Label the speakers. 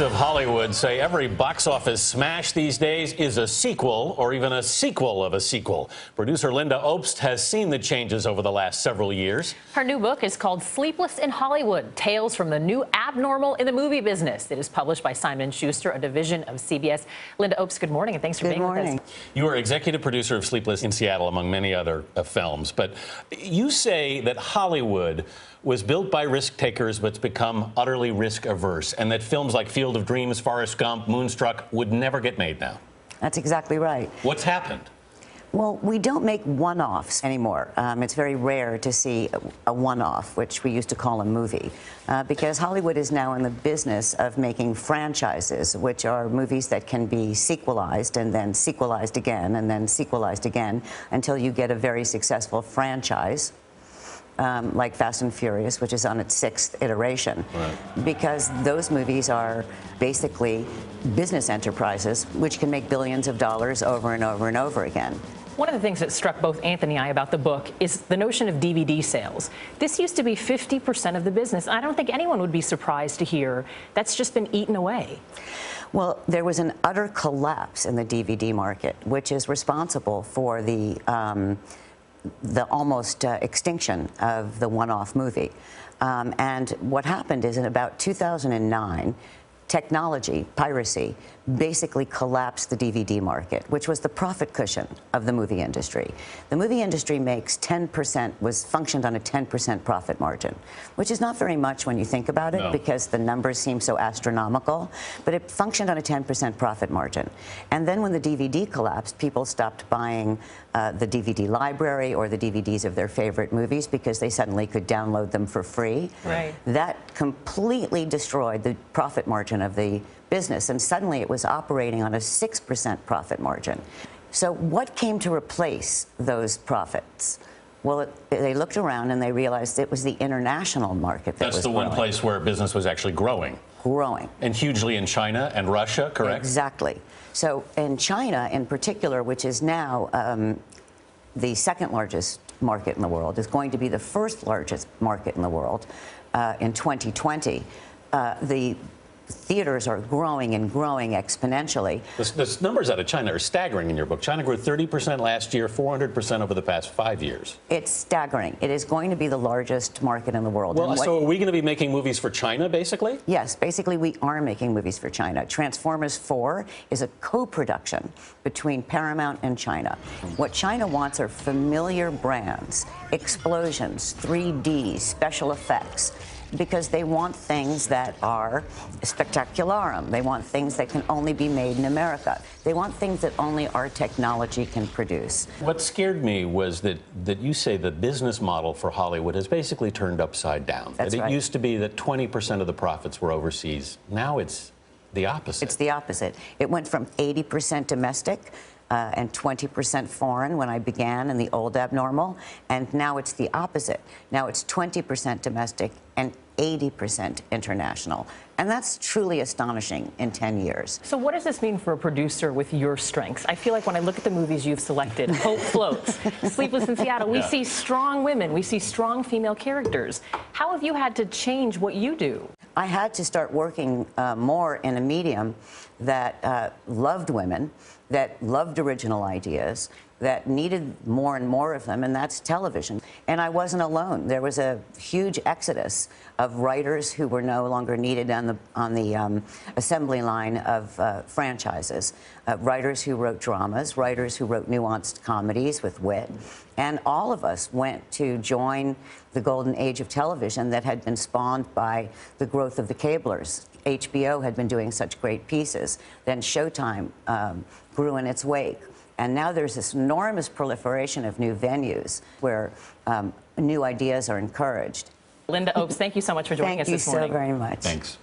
Speaker 1: of Hollywood say every box office smash these days is a sequel or even a sequel of a sequel. Producer Lynda Obst has seen the changes over the last several years.
Speaker 2: Her new book is called Sleepless in Hollywood, Tales from the New Abnormal in the Movie Business. It is published by Simon & Schuster, a division of CBS. Lynda Obst, good morning, and thanks for being with us.
Speaker 1: You are executive producer of Sleepless in Seattle, among many other films. But you say that Hollywood was built by risk takers but's become utterly risk averse, and that films like Field of Dreams, Forrest Gump, Moonstruck would never get made now.
Speaker 3: That's exactly right.
Speaker 1: What's happened?
Speaker 3: Well, we don't make one-offs anymore. It's very rare to see a one-off, which we used to call a movie, because Hollywood is now in the business of making franchises, which are movies that can be sequelized and then sequelized again and then sequelized again until you get a very successful franchise. Like Fast and Furious, which is on its 6th iteration, because those movies are basically business enterprises which can make billions of dollars over and over and over again.
Speaker 2: One of the things that struck both Anthony and I about the book is the notion of DVD sales. This used to be 50% of the business. I don't think anyone would be surprised to hear that's just been eaten away.
Speaker 3: Well, there was an utter collapse in the DVD market, which is responsible for the almost extinction of the one-off movie. And what happened is in about 2009, technology, piracy, basically collapsed the DVD market, which was the profit cushion of the movie industry. The movie industry makes 10%, functioned on a 10% profit margin, which is not very much when you think about it, because the numbers seem so astronomical, but it functioned on a 10% profit margin. And then when the DVD collapsed, people stopped buying the DVD library or the DVDs of their favorite movies because they suddenly could download them for free.
Speaker 2: Right.
Speaker 3: That completely destroyed the profit margin of the business, and suddenly it was operating on a 6% profit margin. So what came to replace those profits? Well, they looked around and they realized it was the international market that was
Speaker 1: That's the one place where business was actually growing. And hugely in China and Russia, correct?
Speaker 3: Exactly. So in China in particular, which is now the second largest market in the world, is going to be the first largest market in the world in 2020. The theaters are growing and growing exponentially.
Speaker 1: The numbers out of China are staggering in your book. China grew 30% last year, 400% over the past 5 years.
Speaker 3: It's staggering. It is going to be the largest market in the world.
Speaker 1: Well, so are we going to be making movies for China, basically?
Speaker 3: Yes, basically we are making movies for China. Transformers 4 is a co-production between Paramount and China. What China wants are familiar brands, explosions, 3D, special effects, because they want things that are spectacularum. They want things that can only be made in America. They want things that only our technology can produce.
Speaker 1: What scared me was that you say the business model for Hollywood has basically turned upside down.
Speaker 3: That's right.
Speaker 1: It used to be that 20% of the profits were overseas. Now it's the opposite.
Speaker 3: It's the opposite. It went from 80% domestic and 20% foreign when I began in the old abnormal, and now it's the opposite. Now it's 20% domestic and 80% international. And that's truly astonishing in 10 years.
Speaker 2: So what does this mean for a producer with your strengths? I feel like when I look at the movies you've selected, Hope Floats, Sleepless in Seattle, we see strong women, we see strong female characters. How have you had to change what you do?
Speaker 3: I had to start working more in a medium that loved women, that loved original ideas, that needed more and more of them, and that's television. And I wasn't alone. There was a huge exodus of writers who were no longer needed on the assembly line of franchises. Writers who wrote dramas, writers who wrote nuanced comedies with wit. And all of us went to join the golden age of television that had been spawned by the growth of the cablers. HBO had been doing such great pieces. Then Showtime grew in its wake. And now there's this enormous proliferation of new venues where new ideas are encouraged.
Speaker 2: Lynda Obst, thank you so much for joining us this morning.
Speaker 3: Thank you so very much.
Speaker 1: Thanks.